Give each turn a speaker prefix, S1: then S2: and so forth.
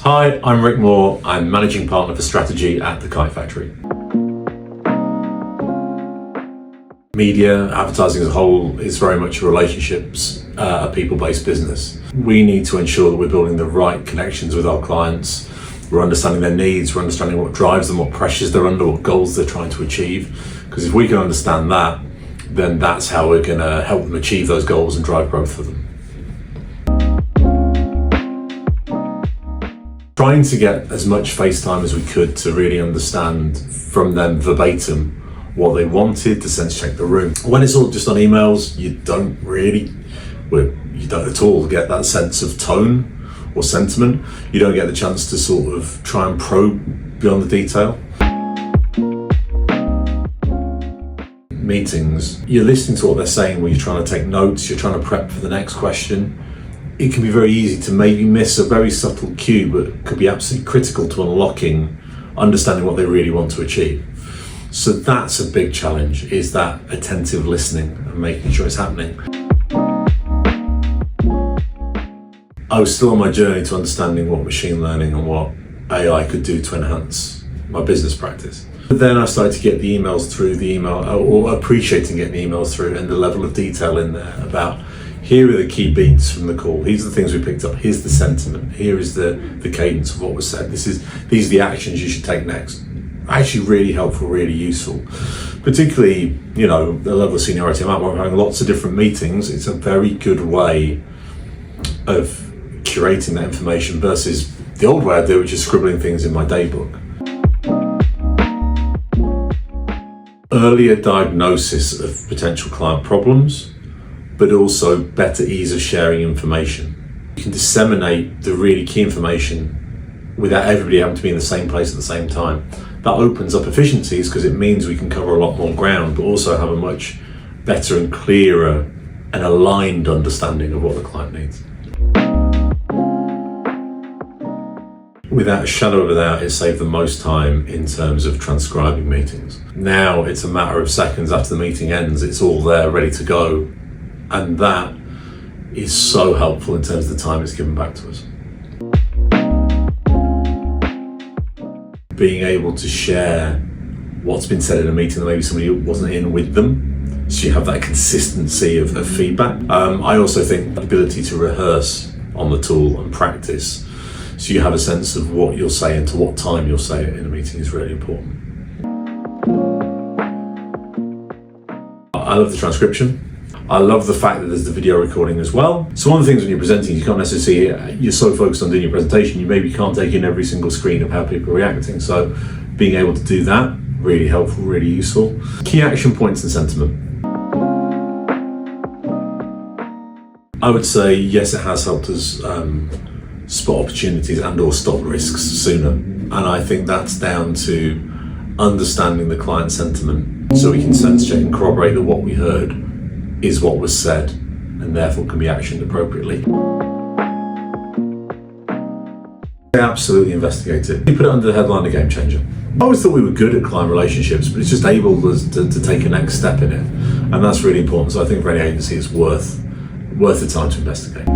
S1: Hi, I'm Rik Moore. I'm Managing Partner for Strategy at the Kite Factory. Media, advertising as a whole, is very much a people-based business. We need to ensure that we're building the right connections with our clients. We're understanding their needs, we're understanding what drives them, what pressures they're under, what goals they're trying to achieve. Because if we can understand that, then that's how we're going to help them achieve those goals and drive growth for them. Trying to get as much face time as we could to really understand from them verbatim what they wanted, to sense check the room. When it's all just on emails, you don't at all get that sense of tone or sentiment. You don't get the chance to sort of try and probe beyond the detail. Meetings, you're listening to what they're saying when you're trying to take notes, you're trying to prep for the next question. It can be very easy to maybe miss a very subtle cue, but could be absolutely critical to unlocking, understanding what they really want to achieve. So that's a big challenge, is that attentive listening and making sure it's happening. I was still on my journey to understanding what machine learning and what AI could do to enhance my business practice. But then I started to get the emails through, or appreciating getting the emails through, and the level of detail in there about, here are the key beats from the call, here's the things we picked up, here's the sentiment, here is the cadence of what was said, these are the actions you should take next. Actually really helpful, really useful. Particularly, the level of seniority I'm at, we're having lots of different meetings. It's a very good way of curating that information versus the old way I do, which is scribbling things in my daybook. Earlier diagnosis of potential client problems, but also better ease of sharing information. You can disseminate the really key information without everybody having to be in the same place at the same time. That opens up efficiencies because it means we can cover a lot more ground, but also have a much better and clearer and aligned understanding of what the client needs. Without a shadow of a doubt, it saved the most time in terms of transcribing meetings. Now it's a matter of seconds after the meeting ends, it's all there ready to go. And that is so helpful in terms of the time it's given back to us. Being able to share what's been said in a meeting that maybe somebody wasn't in with them, so you have that consistency of feedback. I also think the ability to rehearse on the tool and practice, so you have a sense of what you'll say and to what time you'll say it in a meeting, is really important. I love the transcription. I love the fact that there's the video recording as well. So one of the things when you're presenting, you can't necessarily see, you're so focused on doing your presentation, you maybe can't take in every single screen of how people are reacting. So being able to do that, really helpful, really useful. Key action points and sentiment. I would say, yes, it has helped us spot opportunities and or stop risks sooner. And I think that's down to understanding the client sentiment, so we can sense check and corroborate that what we heard is what was said and therefore can be actioned appropriately. They absolutely investigate it. We put it under the headline, a game changer. I always thought we were good at client relationships, but it's just enabled us to take a next step in it. And that's really important. So I think for any agency, it's worth the time to investigate.